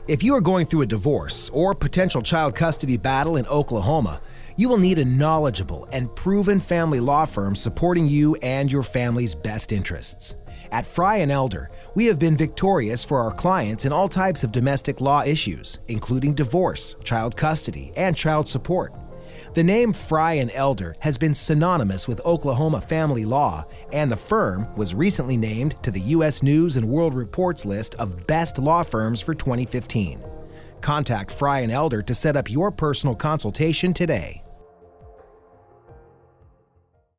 If you are going through a divorce or potential child custody battle in Oklahoma, you will need a knowledgeable and proven family law firm supporting you and your family's best interests. At Fry & Elder, we have been victorious for our clients in all types of domestic law issues, including divorce, child custody, and child support. The name Fry & Elder has been synonymous with Oklahoma family law, and the firm was recently named to the U.S. News & World Report's list of best law firms for 2015. Contact Fry & Elder to set up your personal consultation today.